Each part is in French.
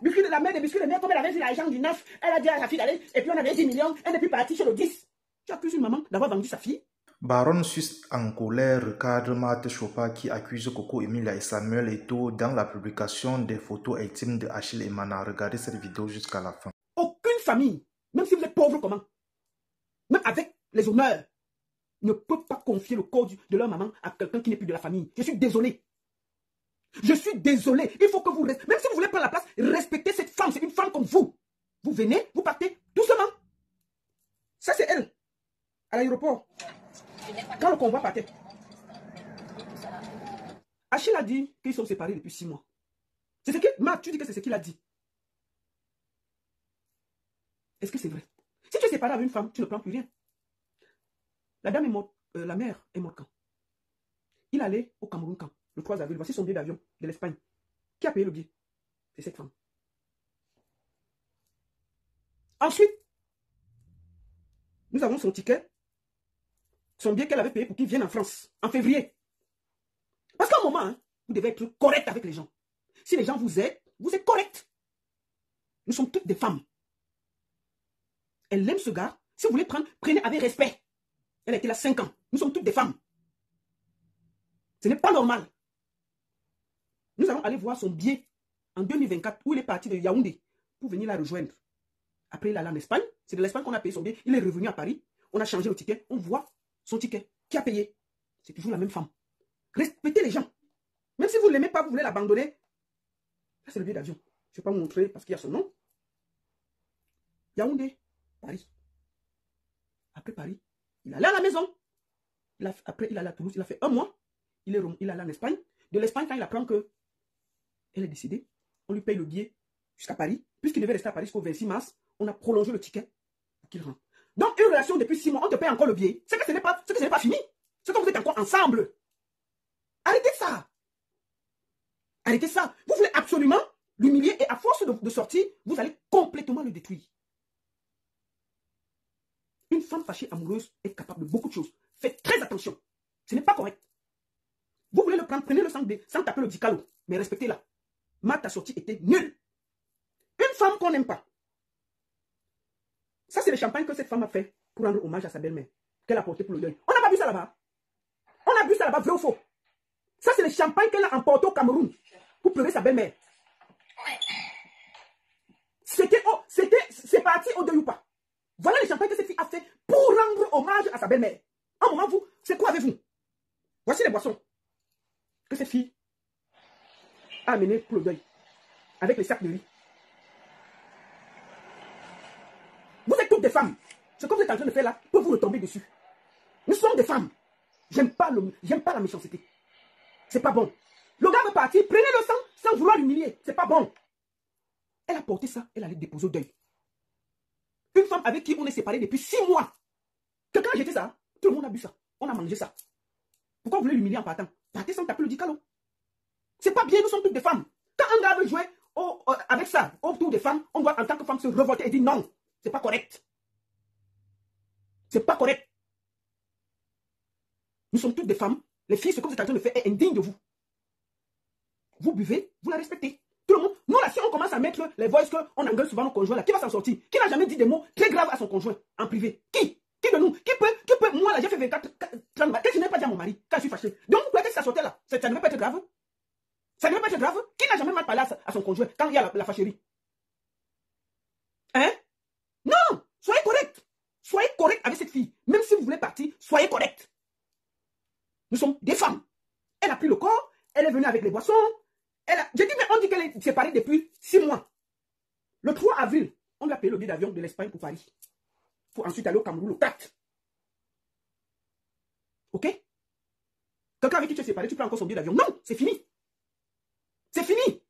biscuits de la mère, des biscuits de mère, comme elle avait vu l'argent du 9, elle a dit à sa fille d'aller, et puis on avait 10 millions, elle n'est plus partie sur le 10. Tu accuses une maman d'avoir vendu sa fille? Baron Suisse en colère recadre Marthe Chopa qui accuse Coco Emilia et Samuel Eto'o dans la publication des photos intimes de Achille et Mana. Regardez cette vidéo jusqu'à la fin. Aucune famille, même si vous êtes pauvre comment, même avec les honneurs, ne peut pas confier le corps de leur maman à quelqu'un qui n'est plus de la famille. Je suis désolé. Je suis désolé. Il faut que vous, même si vous voulez prendre la place, respectez cette femme. C'est une femme comme vous. Vous venez, vous partez doucement. Ça, c'est elle. À l'aéroport. Quand le convoi partait. Achille a dit qu'ils sont séparés depuis 6 mois. C'est ce que... Marc, tu dis que c'est ce qu'il a dit. Est-ce que c'est vrai? Si tu es séparé avec une femme, tu ne prends plus rien. La dame est morte. La mère est morte quand? Il allait au Cameroun quand? Le 3 avril. Voici son billet d'avion de l'Espagne. Qui a payé le billet? C'est cette femme. Ensuite, nous avons son ticket. Son billet qu'elle avait payé pour qu'il vienne en France, en février. Parce qu'à un moment, hein, vous devez être correct avec les gens. Si les gens vous aident, vous êtes correct. Nous sommes toutes des femmes. Elle aime ce gars. Si vous voulez prendre, prenez avec respect. Elle a été là 5 ans. Nous sommes toutes des femmes. Ce n'est pas normal. Nous allons aller voir son billet en 2024 où il est parti de Yaoundé pour venir la rejoindre. Après, il est allé en Espagne. C'est de l'Espagne qu'on a payé son billet. Il est revenu à Paris. On a changé le ticket. On voit son ticket. Qui a payé? C'est toujours la même femme. Respectez les gens. Même si vous ne l'aimez pas, vous voulez l'abandonner. Là, c'est le billet d'avion. Je ne vais pas vous montrer parce qu'il y a son nom. Yaoundé, Paris. Après Paris, il allait à la maison. Après, il allait à Toulouse. Il a fait 1 mois. Il est allé en Espagne. De l'Espagne, quand il apprend que elle est décédée, on lui paye le billet jusqu'à Paris. Puisqu'il devait rester à Paris jusqu'au 26 mars, on a prolongé le ticket pour qu'il rentre. Donc, une relation depuis 6 mois, on te paye encore le billet. C'est que ce n'est pas fini. C'est que vous êtes encore ensemble. Arrêtez ça. Arrêtez ça. Vous voulez absolument l'humilier et à force de sortir, vous allez complètement le détruire. Une femme fâchée amoureuse est capable de beaucoup de choses. Faites très attention. Ce n'est pas correct. Vous voulez le prendre, prenez-le sans taper le dicalo. Mais respectez-la. Ta sortie était nulle. Une femme qu'on n'aime pas. Ça, c'est le champagne que cette femme a fait pour rendre hommage à sa belle-mère. Qu'elle a porté pour le deuil. On n'a pas vu ça là-bas. On a vu ça là-bas, vrai ou faux? Ça, c'est le champagne qu'elle a emporté au Cameroun pour pleurer sa belle-mère. C'est parti au deuil ou pas? Voilà le champagne que cette fille a fait pour rendre hommage à sa belle-mère. Un moment, vous, c'est quoi avec vous? Voici les boissons que cette fille a amenées pour le deuil. Avec les sacs de riz. Vous êtes toutes des femmes. Ce que vous êtes en train de faire là peut vous retomber dessus. Nous sommes des femmes. J'aime pas la méchanceté. C'est pas bon. Le gars veut partir, prenez-le sans vouloir l'humilier. C'est pas bon. Elle a porté ça, elle allait déposer au deuil. Une femme avec qui on est séparés depuis 6 mois. Quelqu'un a jeté ça. Tout le monde a bu ça. On a mangé ça. Pourquoi vous voulez l'humilier en partant? Partez sans taper le dicalo. C'est pas bien, nous sommes toutes des femmes. Quand un gars veut jouer avec ça, autour des femmes, on doit en tant que femme se révolter et dire non. C'est pas correct. C'est pas correct. Nous sommes toutes des femmes. Les filles, ce que vous êtes en train de faire est indigne de vous. Vous buvez, vous la respectez. Tout le monde, nous là, si on commence à mettre les voices qu'on engueule souvent nos conjoints là, qui va s'en sortir? Qui n'a jamais dit des mots très graves à son conjoint en privé? Qui de nous? Qui peut, moi là, j'ai fait 24, 30 ans, qu'est-ce que je n'ai pas dit à mon mari quand je suis fâché? Donc, qu'est-ce que ça sortait là? Ça ne va pas être grave? Ça ne va pas être grave? Qui n'a jamais mal parlé à son conjoint quand il y a la fâcherie? Hein? Non! Soyez correct! Soyez correct avec cette fille. Même si vous voulez partir, soyez correct. Nous sommes des femmes. Elle a pris le corps, elle est venue avec les boissons. J'ai dit, mais on dit qu'elle est séparée depuis 6 mois. Le 3 avril, on lui a payé le billet d'avion de l'Espagne pour Paris. Pour ensuite aller au Cameroun le 4. Ok? Quelqu'un avec qui tu es séparé, tu prends encore son billet d'avion. Non, c'est fini. C'est fini.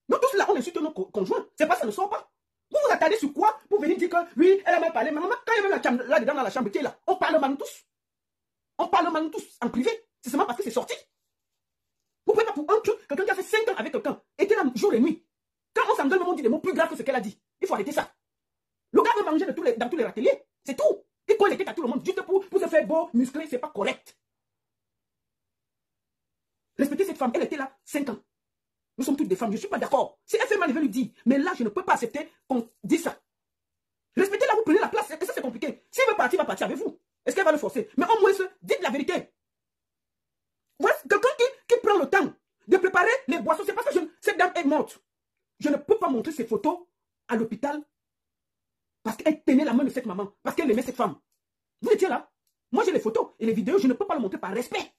Nous tous là, on insulte nos conjoints. C'est pas ça ne sort pas. Vous vous attardez sur quoi pour venir dire que oui, elle a mal parlé. Mais maman, quand il y avait là-dedans dans la chambre qui est là, on parle mal nous tous. On parle mal nous tous en privé. C'est seulement parce que c'est sorti. Vous ne pouvez pas pour un truc, quelqu'un qui a fait 5 ans avec quelqu'un, était là jour et nuit. Quand on s'engueule, on dit des mots plus graves que ce qu'elle a dit. Il faut arrêter ça. Le gars veut manger dans tous les râteliers. C'est tout. Il colle les têtes à tout le monde juste pour se faire beau, musclé, c'est pas correct. Respectez cette femme, elle était là 5 ans. Nous sommes toutes des femmes, je ne suis pas d'accord. Si elle fait mal, je vais lui dire. Mais là, je ne peux pas accepter qu'on dise ça. Respectez-la, vous prenez la place. Et ça, c'est compliqué. S'il veut partir, il va partir avec vous. Est-ce qu'elle va le forcer? Mais au moins, dites la vérité. Voilà, quelqu'un qui prend le temps de préparer les boissons. C'est parce que cette dame est morte. Je ne peux pas montrer ces photos à l'hôpital parce qu'elle tenait la main de cette maman, parce qu'elle aimait cette femme. Vous étiez là. Moi, j'ai les photos et les vidéos. Je ne peux pas le montrer par respect.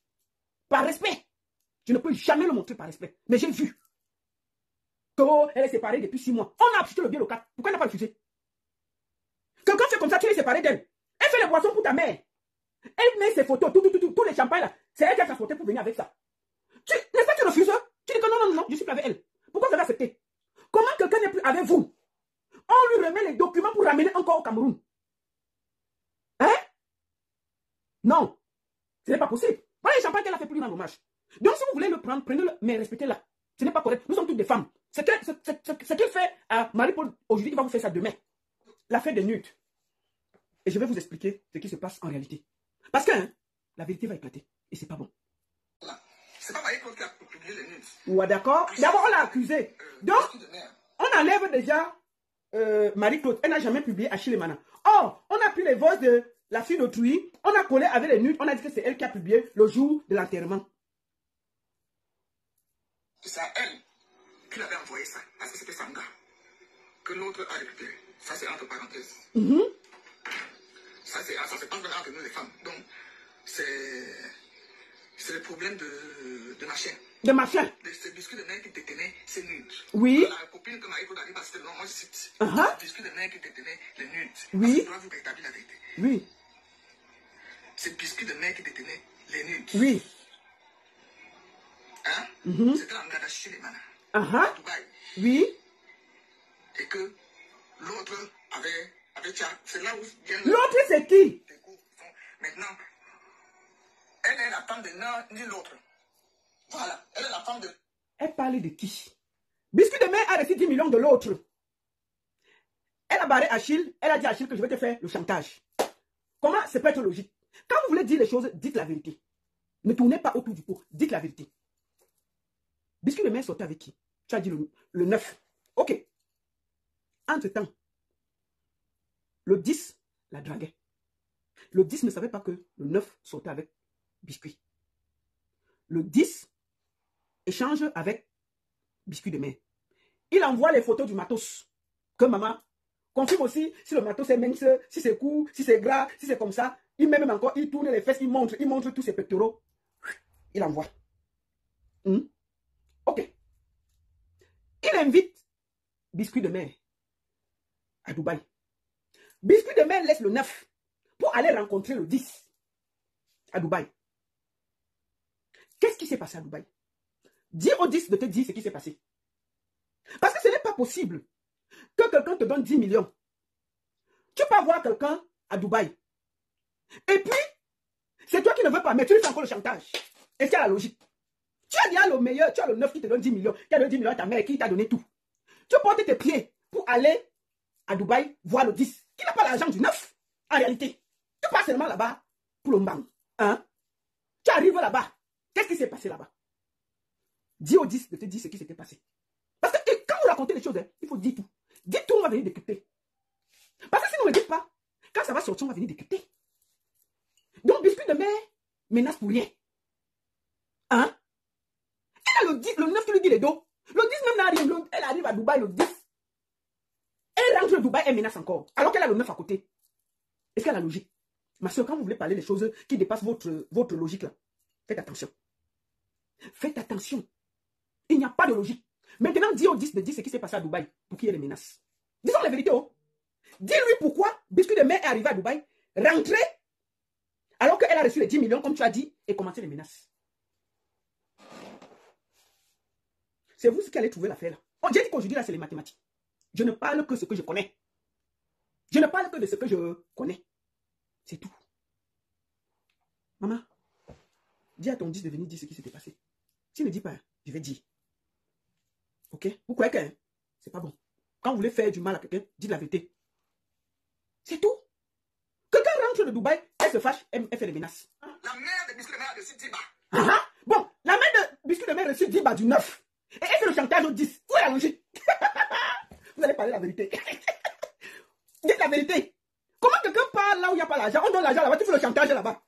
Par respect. Je ne peux jamais le montrer par respect. Mais j'ai vu qu'elle est séparée depuis 6 mois. On a acheté le bien local. Pourquoi elle n'a pas refusé? Quelqu'un fait comme ça, tu es séparé d'elle. Elle fait les boissons pour ta mère. Elle met ses photos, tous les champagnes là. C'est elle qui a transporté pour venir avec ça. N'est-ce pas que tu refuses? Tu dis que non, je suis plus avec elle. Pourquoi vous avez accepté? Comment quelqu'un n'est plus avec vous? On lui remet les documents pour ramener encore au Cameroun. Hein? Non. Ce n'est pas possible. Voilà les champagnes qu'elle a fait pour lui rendre hommage. Donc si vous voulez le prendre, prenez-le, mais respectez-la. Ce n'est pas correct. Nous sommes toutes des femmes. Ce qu'il fait à Marie-Paul aujourd'hui, il va vous faire ça demain. L'affaire des nudes. Et je vais vous expliquer ce qui se passe en réalité. Parce que la vérité va éclater. Et c'est pas bon. C'est pas Marie-Claude qui a publié les nudes. Ouais, d'accord. D'abord, on l'a accusé. Donc, on enlève déjà Marie-Claude. Elle n'a jamais publié Achille Emana. Or, on a pris les voix de la fille d'autrui. On a collé avec les nudes. On a dit que c'est elle qui a publié le jour de l'enterrement. C'est à elle qu'il avait envoyé ça. Parce que c'était Sanga. Que l'autre a récupéré. Ça, c'est entre parenthèses. Ça, c'est pas entre nous les femmes. Donc, c'est le problème de ma chaîne. De ma chaîne. C'est biscuit de mec qui détenait ses nudes. Oui. La copine que Marie-Claude a dit, parce que non, moi je cite. Biscuit de mec qui détenait les nudes. Oui. Je dois vous rétablir la vérité. Oui. C'est biscuit de mec qui détenait les nudes. Oui. Hein? C'était la Ngada chez les manas. À Dubaï. Oui. Et que l'autre avait c'est là où vient l'autre, c'est qui? Maintenant, elle est la femme de l'un ni l'autre. Voilà, elle est la femme de... Elle parle de qui? Biscuit de mère a reçu 10 millions de l'autre. Elle a barré Achille. Elle a dit à Achille que je vais te faire le chantage. Comment? C'est pas être logique. Quand vous voulez dire les choses, dites la vérité. Ne tournez pas autour du pot. Dites la vérité. Biscuit de mère sortait avec qui? Tu as dit le 9. Ok. Entre-temps, le 10 la draguait. Le 10 ne savait pas que le 9 sortait avec Biscuit. Le 10 échange avec Biscuit de mer. Il envoie les photos du matos. Que maman confirme aussi si le matos est mince, si c'est court, si c'est gras, si c'est comme ça. Il met même encore, il tourne les fesses, il montre tous ses pectoraux. Il envoie. Ok. Il invite Biscuit de mer à Dubaï. Biscuit de mer laisse le 9 pour aller rencontrer le 10 à Dubaï. Qu'est-ce qui s'est passé à Dubaï? Dis au 10 de te dire ce qui s'est passé. Parce que ce n'est pas possible que quelqu'un te donne 10 millions. Tu peux avoir quelqu'un à Dubaï. Et puis, c'est toi qui ne veux pas, mais tu lui fais encore le chantage. Est-ce qu'il y a la logique? Tu as déjà le meilleur, tu as le 9 qui te donne 10 millions, qui a donné 10 millions à ta mère, qui t'a donné tout. Tu portes tes pieds pour aller à Dubaï voir le 10, qui n'a pas l'argent du 9, en réalité. Tu passes seulement là-bas pour le mbang. Hein? Tu arrives là-bas. Qu'est-ce qui s'est passé là-bas? Dis au 10 de te dire ce qui s'était passé. Parce que quand vous racontez les choses, il faut dire tout. Dites tout, on va venir décrypter. Parce que si vous ne me dites pas, quand ça va sortir, on va venir décrypter. Donc, Biscuit de mer menace pour rien. Hein? Elle a le 9 qui lui dit les dos. Le 10 même n'a rien. Elle arrive à Dubaï le 10. Elle rentre à Dubaï, elle menace encore. Alors qu'elle a le 9 à côté. Est-ce qu'elle a la logique? Ma soeur, quand vous voulez parler des choses qui dépassent votre logique, là, faites attention. Faites attention. Il n'y a pas de logique. Maintenant, dis au 10 de dire ce qui s'est passé à Dubaï pour qu'il y ait les menaces. Disons la vérité. Oh. Dis-lui pourquoi Biscuit de mer est arrivé à Dubaï, rentré, alors qu'elle a reçu les 10 millions, comme tu as dit, et commencé les menaces. C'est vous qui allez trouver l'affaire là. On dit qu'aujourd'hui, là, c'est les mathématiques. Je ne parle que ce que je connais. Je ne parle que de ce que je connais. C'est tout. Maman, dis à ton 10 de venir dire ce qui s'était passé. S'il ne dit pas, je vais dire. Ok? Vous croyez que c'est pas bon. Quand vous voulez faire du mal à quelqu'un, dites la vérité. C'est tout. Quelqu'un rentre de Dubaï, elle se fâche, elle fait des menaces. La mère de Biscuit de mer a reçu 10 bas. Bon, la mère de Biscuit de mer a reçu 10 bas du 9. Et elle fait le chantage au 10. Où est la logique? Vous allez parler la vérité. Dites la vérité. Comment quelqu'un parle là où il n'y a pas l'argent? On donne l'argent là-bas, tu fais le chantage là-bas.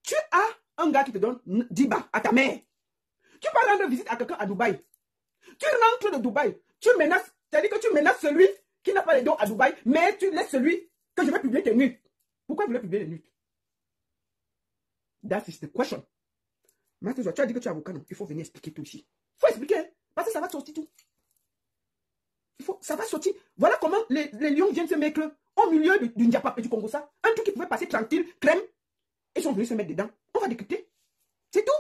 Tu as un gars qui te donne 10 balles à ta mère. Tu peux rendre visite à quelqu'un à Dubaï. Tu rentres de Dubaï. Tu menaces, c'est-à-dire que tu menaces celui qui n'a pas les dons à Dubaï, mais tu laisses celui que je vais publier tes nudes. Pourquoi vous voulez publier les nudes? That is the question. Maintenant, tu as dit que tu es avocat, non? Il faut venir expliquer tout ici. Il faut expliquer, parce que ça va sortir tout. Ça va sortir. Voilà comment les lions viennent se mettre au milieu du Ndiapap et du Congo. Ça. Un truc qui pouvait passer tranquille, crème. Ils sont venus se mettre dedans. On va décrypter. C'est tout.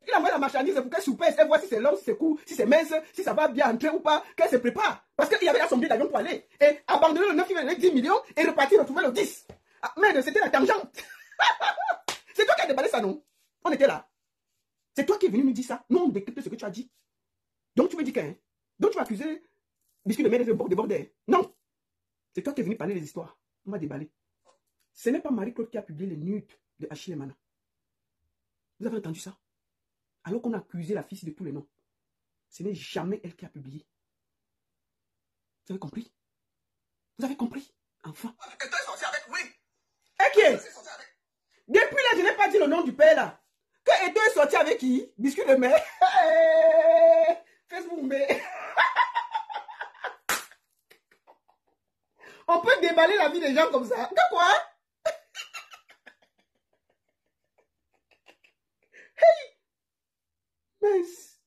Il envoie la marchandise pour qu'elle soupèse. Elle voit si c'est long, si c'est court, si c'est mince, si ça va bien entrer ou pas. Qu'elle se prépare. Parce qu'il y avait son billet d'avion pour aller. Et abandonner le 9, il avait 10 millions et repartir retrouver le 10. Ah, merde, c'était la tangente. C'est toi qui as déballé ça, non? On était là. C'est toi qui es venu nous dire ça. Nous, on décrypte ce que tu as dit. Donc, tu me dis qu'un. Donc, tu vas accuser Biscuit de merde de border. Non. C'est toi qui es venu parler des histoires. On va déballer. Ce n'est pas Marie-Claude qui a publié les nudes de Achille Emana. Vous avez entendu ça? Alors qu'on a accusé la fille de tous les noms. Ce n'est jamais elle qui a publié. Vous avez compris? Vous avez compris? Enfin. Et toi, sorti avec, oui. Et qui est? Depuis là, je n'ai pas dit le nom du père là. Que Eto est sorti avec qui? Biscuit de mer. Facebook, mais. On peut déballer la vie des gens comme ça. De quoi? Hey! Mince.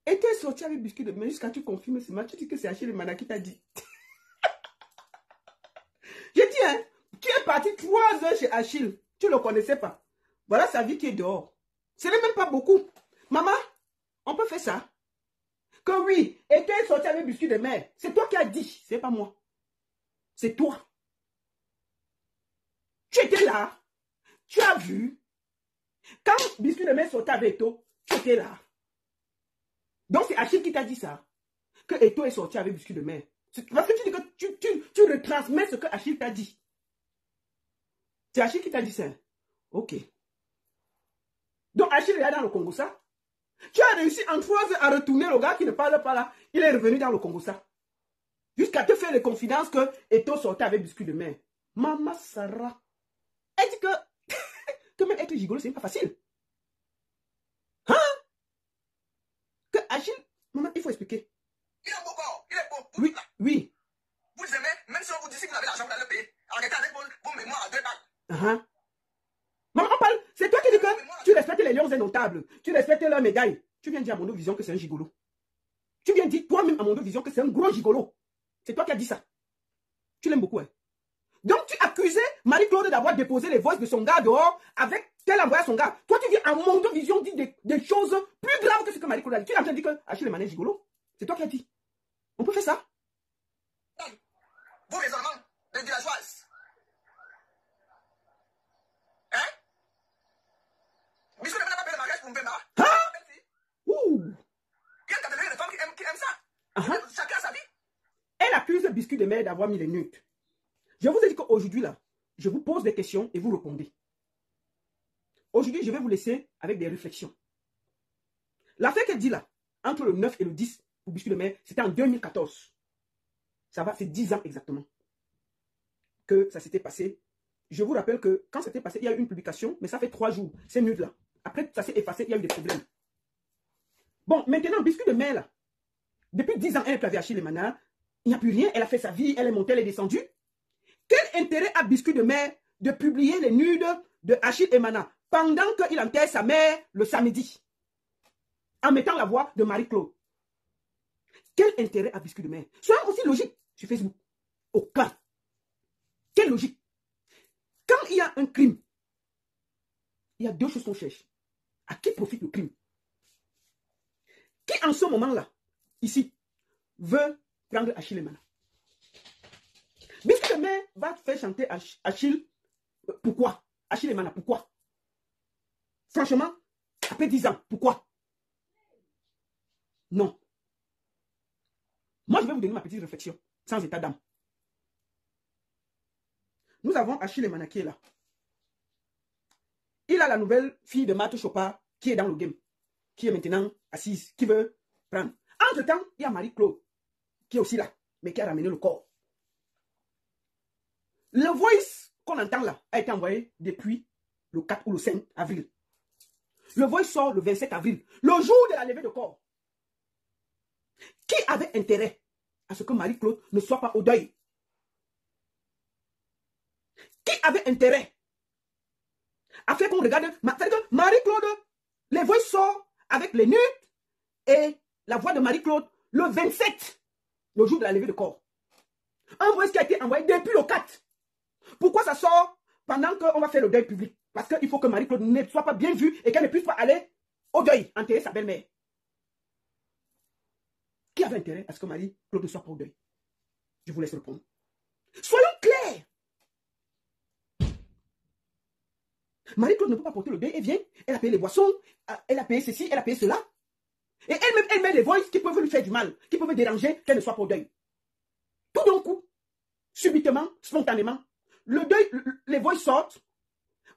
Et tu es sorti avec Biscuit de mer jusqu'à tu confirmes ce match. Tu dis que c'est Achille Emana qui t'a dit. J'ai dit, hein, tu es parti 3 heures chez Achille. Tu ne le connaissais pas. Voilà sa vie qui est dehors. Ce n'est même pas beaucoup. Maman, on peut faire ça. Que oui, et tu es sorti avec Biscuit de mer. C'est toi qui as dit, c'est pas moi. C'est toi. Tu étais là. Tu as vu. Quand Biscuit de mer sortait avec Eto, tu étais là. Donc c'est Achille qui t'a dit ça. Que Eto est sorti avec Biscuit de mer. Parce que tu dis que tu retransmets ce que Achille t'a dit. C'est Achille qui t'a dit ça. Ok. Donc Achille est là dans le Congo, ça. Tu as réussi en 3 heures à retourner le gars qui ne parle pas là. Il est revenu dans le Congo, ça. Jusqu'à te faire les confidences que Eto sortait avec Biscuit de mer. Maman Sarah. Elle dit que même être gigolo, c'est pas facile. Hein? Que Achille, maman, il faut expliquer. Il est beau corps, il est beau. Oui, oui. Vous aimez, même si on vous dit que vous avez l'argent, vous allez le payer. Arrêtez avec vos mémoires à 2 balles. Maman, on parle. C'est toi qui dis que tu respectes les lions et notables. Tu respectes leurs médailles. Tu viens dire à Mondo Vision que c'est un gigolo. Tu viens dire toi-même à Mondo Vision que c'est un gros gigolo. C'est toi qui as dit ça. Tu l'aimes beaucoup, hein? Donc, tu accusais Marie-Claude d'avoir déposé les voices de son gars dehors avec qu'elle envoyait son gars. Toi, tu viens à Mondo Vision dire des choses plus graves que ce que Marie-Claude a dit. Tu es en train de dire que Achille Emana est gigolo. C'est toi qui as dit. On peut faire ça? Vos raisonnements de villageoise. Hein? Biscuit de mer n'a pas payé le mariage pour Mbemba. Ouh! Il y a une catégorie de femmes qui aiment ça. Chacun a sa vie. Elle accuse Biscuit de mer d'avoir mis les nudes. Je vous ai dit qu'aujourd'hui, là, je vous pose des questions et vous répondez. Aujourd'hui, je vais vous laisser avec des réflexions. L'affaire qu'elle dit là, entre le 9 et le 10 pour Biscuit de mer, c'était en 2014. Ça va, c'est 10 ans exactement que ça s'était passé. Je vous rappelle que quand ça s'était passé, il y a eu une publication, mais ça fait 3 jours. C'est nude là. Après, ça s'est effacé, il y a eu des problèmes. Bon, maintenant, Biscuit de mer là, depuis 10 ans, elle est clavée à Achille Emana. Il n'y a plus rien. Elle a fait sa vie, elle est montée, elle est descendue. Quel intérêt a Biscuit de mer de publier les nudes de Achille Emana pendant qu'il enterre sa mère le samedi en mettant la voix de Marie-Claude? Quel intérêt a Biscuit de mer? Soyons aussi logique sur Facebook. Aucun. Quelle logique? Quand il y a un crime, il y a 2 choses qu'on cherche. À qui profite le crime? Qui en ce moment-là, ici, veut prendre Achille Emana? Biscuit de mer va faire chanter Achille. Pourquoi? Achille Emana, pourquoi? Franchement, après 10 ans, pourquoi? Non. Moi, je vais vous donner ma petite réflexion, sans état d'âme. Nous avons Achille Emana qui est là. Il a la nouvelle fille de Mato Chopa qui est dans le game, qui est maintenant assise, qui veut prendre. Entre-temps, il y a Marie-Claude, qui est aussi là, mais qui a ramené le corps. Le voice qu'on entend là a été envoyé depuis le 4 ou le 5 avril. Le voice sort le 27 avril, le jour de la levée de corps. Qui avait intérêt à ce que Marie-Claude ne soit pas au deuil? Qui avait intérêt à faire qu'on regarde? C'est-à-dire que Marie-Claude, les voix sortent avec les nudes et la voix de Marie-Claude le 27, le jour de la levée de corps. Un voice qui a été envoyé depuis le 4. Pourquoi ça sort pendant qu'on va faire le deuil public? Parce qu'il faut que Marie-Claude ne soit pas bien vue et qu'elle ne puisse pas aller au deuil, enterrer sa belle-mère. Qui avait intérêt à ce que Marie-Claude ne soit pas au deuil? Je vous laisse répondre. Soyons clairs. Marie-Claude ne peut pas porter le deuil. Elle vient, elle a payé les boissons, elle a payé ceci, elle a payé cela. Et elle-même, elle met les voix qui peuvent lui faire du mal, qui peuvent déranger qu'elle ne soit pas au deuil. Tout d'un coup, subitement, spontanément, le deuil, les voix sortent.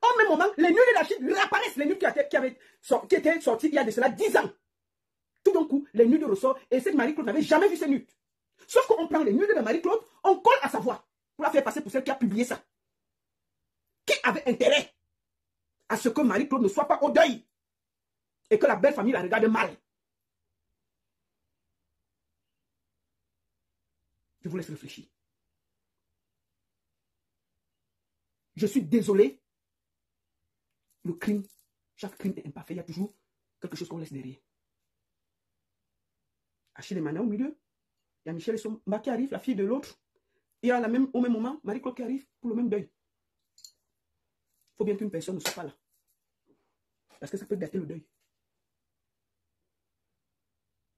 Au même moment, les nudes de la Chine réapparaissent, les nudes qui étaient sortis il y a de cela 10 ans. Tout d'un coup, les nudes ressortent et cette Marie-Claude n'avait jamais vu ces nudes. Sauf qu'on prend les nudes de Marie-Claude, on colle à sa voix pour la faire passer pour celle qui a publié ça. Qui avait intérêt à ce que Marie-Claude ne soit pas au deuil et que la belle famille la regarde mal? Je vous laisse réfléchir. Je suis désolé. Le crime, chaque crime est imparfait. Il y a toujours quelque chose qu'on laisse derrière. Achille et Mana au milieu. Il y a Michel et Somba qui arrive, la fille de l'autre. Il y a au même moment Marie-Claude qui arrive pour le même deuil. Il faut bien qu'une personne ne soit pas là. Parce que ça peut gâter le deuil.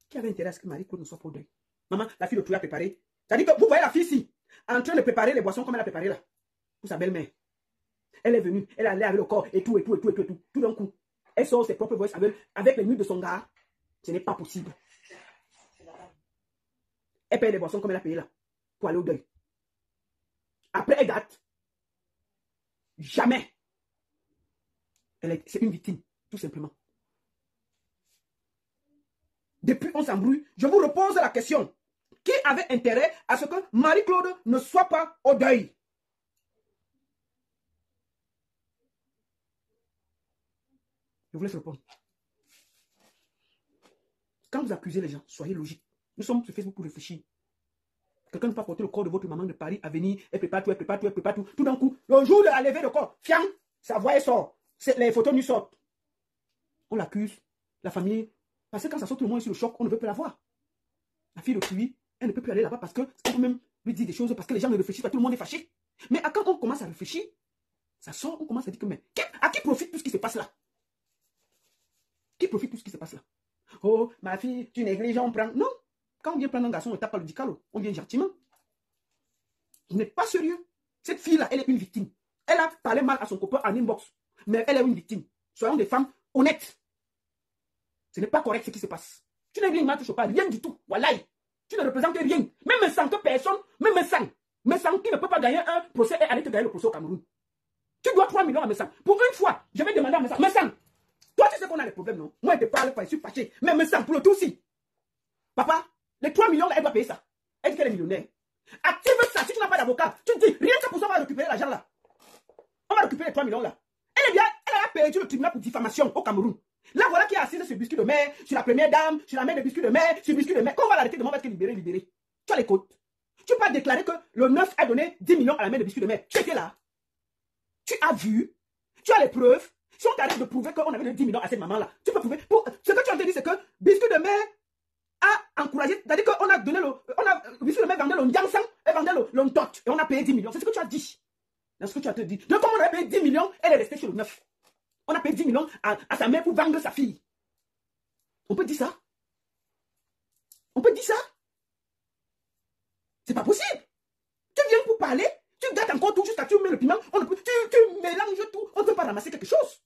Qui avait intérêt à ce que Marie-Claude ne soit pas au deuil? Maman, la fille de tout a préparé. C'est-à-dire que vous voyez la fille ici, en train de préparer les boissons comme elle a préparé là, pour sa belle-mère. Elle est venue, elle est allée avec le corps et tout. Tout d'un coup, elle sort ses propres voix avec les nudes de son gars. Ce n'est pas possible. Elle paye les boissons comme elle a payé là, pour aller au deuil. Après, elle gâte. Jamais. C'est une victime, tout simplement. Depuis, on s'embrouille. Je vous repose la question. Qui avait intérêt à ce que Marie-Claude ne soit pas au deuil? Je vous laisse répondre. Quand vous accusez les gens, soyez logique. Nous sommes sur Facebook pour réfléchir. Quelqu'un ne peut pas porter le corps de votre maman de Paris à venir, elle prépare tout. Tout d'un coup, le jour de la levée de corps, fiam, sa voix sort. Les photos lui sortent. On l'accuse, la famille. Parce que quand ça sort, tout le monde est sur le choc, on ne veut plus la voir. La fille de Kiwi, elle ne peut plus aller là-bas parce qu'on peut même lui dire des choses, parce que les gens ne réfléchissent pas, tout le monde est fâché. Mais quand on commence à réfléchir, ça sort, on commence à dire que, mais à qui profite tout ce qui se passe là? Qui profite tout ce qui se passe là? Oh, ma fille, tu négliges, on prend. Non, quand on vient prendre un garçon, on ne tape pas le dicalo, on vient gentiment. Vous n'êtes pas sérieux. Cette fille-là, elle est une victime. Elle a parlé mal à son copain en inbox, mais elle est une victime. Soyons des femmes honnêtes. Ce n'est pas correct ce qui se passe. Tu n'es rien, tu ne pas rien du tout. Voilà. Tu ne représentes rien. Même sans que personne, même sans qui ne peut pas gagner un procès et aller te gagner le procès au Cameroun. Tu dois 3 millions à Messang. Pour une fois, je vais demander à Messang. Messang, toi tu sais qu'on a des problèmes, non? Moi je te parle pas, je suis fâché. Mais Messang, pour le tout aussi. Papa, les 3 millions là, elle doit payer ça. Elle dit qu'elle est millionnaire. Active ça, si tu n'as pas d'avocat, tu te dis, rien que pour ça, on va récupérer l'argent là. On va récupérer les 3 millions là. Elle est bien, elle a perdu le tribunal pour diffamation au Cameroun. Là, voilà qui est assise sur biscuit de mer, sur la première dame, sur la mère de biscuit de mer, sur biscuit de mer. Quand on va l'arrêter, demain, on va être libéré. Tu as les côtes. Tu peux pas déclarer que le 9 a donné 10 millions à la mère de biscuit de mer. Tu étais là. Tu as vu. Tu as les preuves. Si on t'arrête de prouver qu'on avait donné 10 millions à cette maman-là, tu peux prouver. Ce que tu as dit, c'est que biscuit de mer a encouragé, c'est-à-dire qu'on a donné biscuit de mer vendait le Ndiangsang et vendait le Ntot. Et on a payé 10 millions. C'est ce que tu as dit. C'est ce que tu as dit. Donc, comme on a payé 10 millions, elle est restée sur le 9. On a payé 10 millions à sa mère pour vendre sa fille. On peut dire ça? On peut dire ça? C'est pas possible. Tu viens pour parler, tu gâtes encore tout jusqu'à tu mets le piment, tu mélanges tout, on ne peut pas ramasser quelque chose.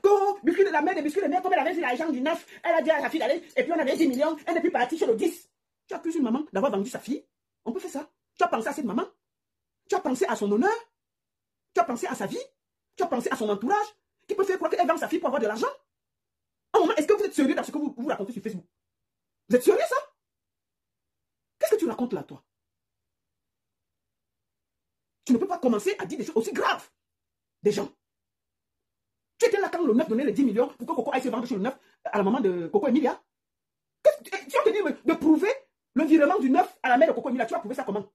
Quand biscuit de la mère, des biscuits de mère, comme elle avait vu l'argent du 9, elle a dit à sa fille d'aller, et puis on avait 10 millions, elle n'est plus partie sur le 10. Tu accuses une maman d'avoir vendu sa fille? On peut faire ça. Tu as pensé à cette maman? Tu as pensé à son honneur? Tu as pensé à sa vie? Tu as pensé à son entourage qui peut faire croire qu'elle vend sa fille pour avoir de l'argent? À un moment, est-ce que vous êtes sérieux dans ce que vous racontez sur Facebook? Vous êtes sérieux, ça? Qu'est-ce que tu racontes là, toi? Tu ne peux pas commencer à dire des choses aussi graves des gens. Tu étais là quand le 9 donnait les 10 millions pour que Coco aille se vendre sur le 9 à la maman de Coco Emilia. Tu vas te dire de prouver le virement du 9 à la mère de Coco Emilia. Tu vas prouver ça comment?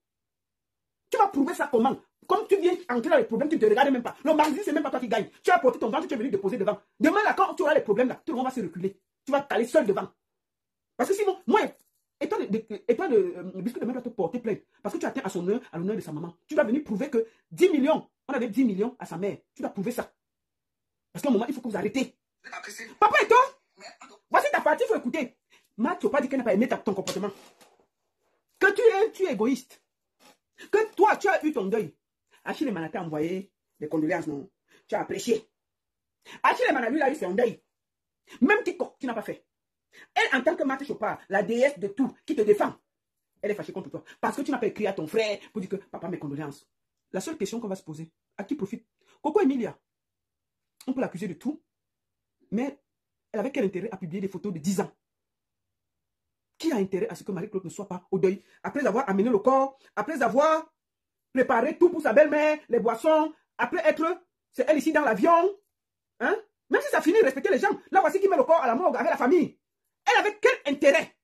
Tu vas prouver ça comment? Comme tu viens entrer dans les problèmes, tu ne te regardes même pas. Le mardi, c'est même pas toi qui gagne. Tu as porté ton ventre, tu es venu déposer devant. Demain, là, quand tu auras les problèmes, là, tout le monde va se reculer. Tu vas t'aller seul devant. Parce que sinon, moi, et toi, Biscuit de Mer doit te porter plainte. Parce que tu atteins à l'honneur de sa maman. Tu dois venir prouver que 10 millions, on avait 10 millions à sa mère. Tu dois prouver ça. Parce qu'à un moment, il faut que vous arrêtez. Papa et toi, voici ta partie, il faut écouter. Ma, tu n'as pas dit qu'elle n'a pas aimé ton comportement. Que tu es égoïste. Que toi, tu as eu ton deuil. Achille Mana t'a envoyé des condoléances, non? Tu as apprécié. Achille Mana, lui, là, il fait un deuil. Même tu n'as pas fait. Elle, en tant que Marthe Chopard, la déesse de tout, qui te défend, elle est fâchée contre toi. Parce que tu n'as pas écrit à ton frère pour dire que papa, mes condoléances. La seule question qu'on va se poser, à qui profite? Coco Emilia, on peut l'accuser de tout, mais elle avait quel intérêt à publier des photos de 10 ans? Qui a intérêt à ce que Marie-Claude ne soit pas au deuil? Après avoir amené le corps, après avoir préparé tout pour sa belle-mère, les boissons, après être, c'est elle ici dans l'avion, hein? Même si ça finit de respecter les gens, là voici qui met le corps à la morgue avec la famille. Elle avait quel intérêt?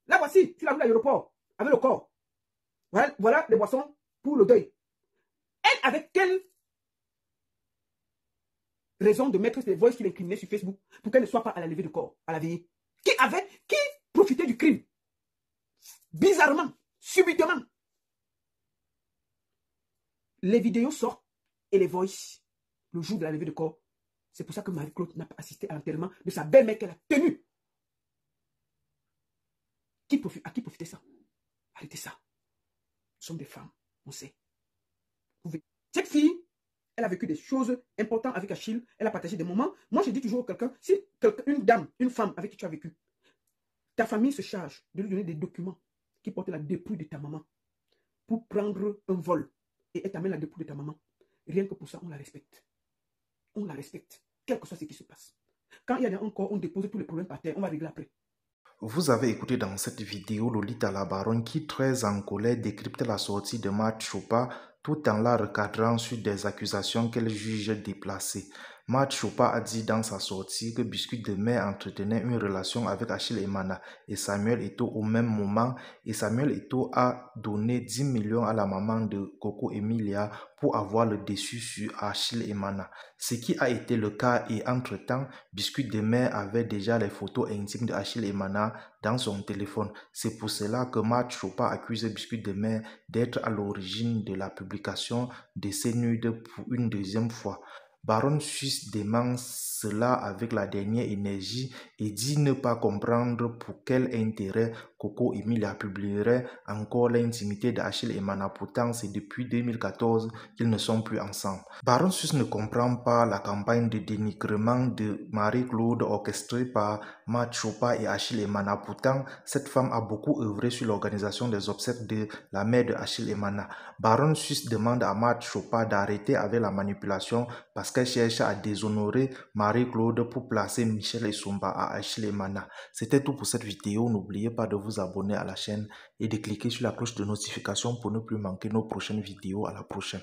Là voici, tu l'as vu à l'aéroport, avec le corps. Voilà les boissons pour le deuil. Elle avait quelle raison de mettre ses voices qu'il incriminait sur Facebook pour qu'elle ne soit pas à la levée de corps, à la veillée? Qui profitait du crime? Bizarrement, subitement. Les vidéos sortent et les voices le jour de la levée de corps. C'est pour ça que Marie-Claude n'a pas assisté à l'enterrement de sa belle-mère qu'elle a tenue. À qui profitait ça? Arrêtez ça. Nous sommes des femmes, on sait. Cette fille, elle a vécu des choses importantes avec Achille. Elle a partagé des moments. Moi, je dis toujours à quelqu'un, si une dame, une femme avec qui tu as vécu, ta famille se charge de lui donner des documents qui portent la dépouille de ta maman pour prendre un vol et elle t'amène la dépouille de ta maman. Rien que pour ça, on la respecte. On la respecte, quel que soit ce qui se passe. Quand il y a encore, on dépose tous les problèmes par terre, on va régler après. Vous avez écouté dans cette vidéo Lolita la Baronne qui, très en colère, décrypte la sortie de Marthe Chopard tout en la recadrant sur des accusations qu'elle juge déplacées. Marthe Chopard a dit dans sa sortie que Biscuit de Mer entretenait une relation avec Achille Emana et Samuel Eto'o au même moment, et Samuel Eto'o a donné 10 millions à la maman de Coco Emilia pour avoir le dessus sur Achille Emana, ce qui a été le cas, et entre-temps, Biscuit de Mer avait déjà les photos intimes de Achille Emana dans son téléphone. C'est pour cela que Marthe Chopard accuse Biscuit de Mer d'être à l'origine de la publication de ces nudes pour une deuxième fois. Baron Suisse dément cela avec la dernière énergie et dit ne pas comprendre pour quel intérêt Coco Emilia publierait encore l'intimité d'Achille Emana. Pourtant, c'est depuis 2014 qu'ils ne sont plus ensemble. Baron Suisse ne comprend pas la campagne de dénigrement de Marie-Claude orchestrée par Marthe Chopard et Achille Emana. Pourtant, cette femme a beaucoup œuvré sur l'organisation des obsèques de la mère de Achille Emana. Baron Suisse demande à Marthe Chopard d'arrêter avec la manipulation parce qu'elle cherche à déshonorer Marie-Claude pour placer Michel Essomba à Achille Emana. C'était tout pour cette vidéo. N'oubliez pas de vous abonner à la chaîne et de cliquer sur la cloche de notification pour ne plus manquer nos prochaines vidéos. À la prochaine.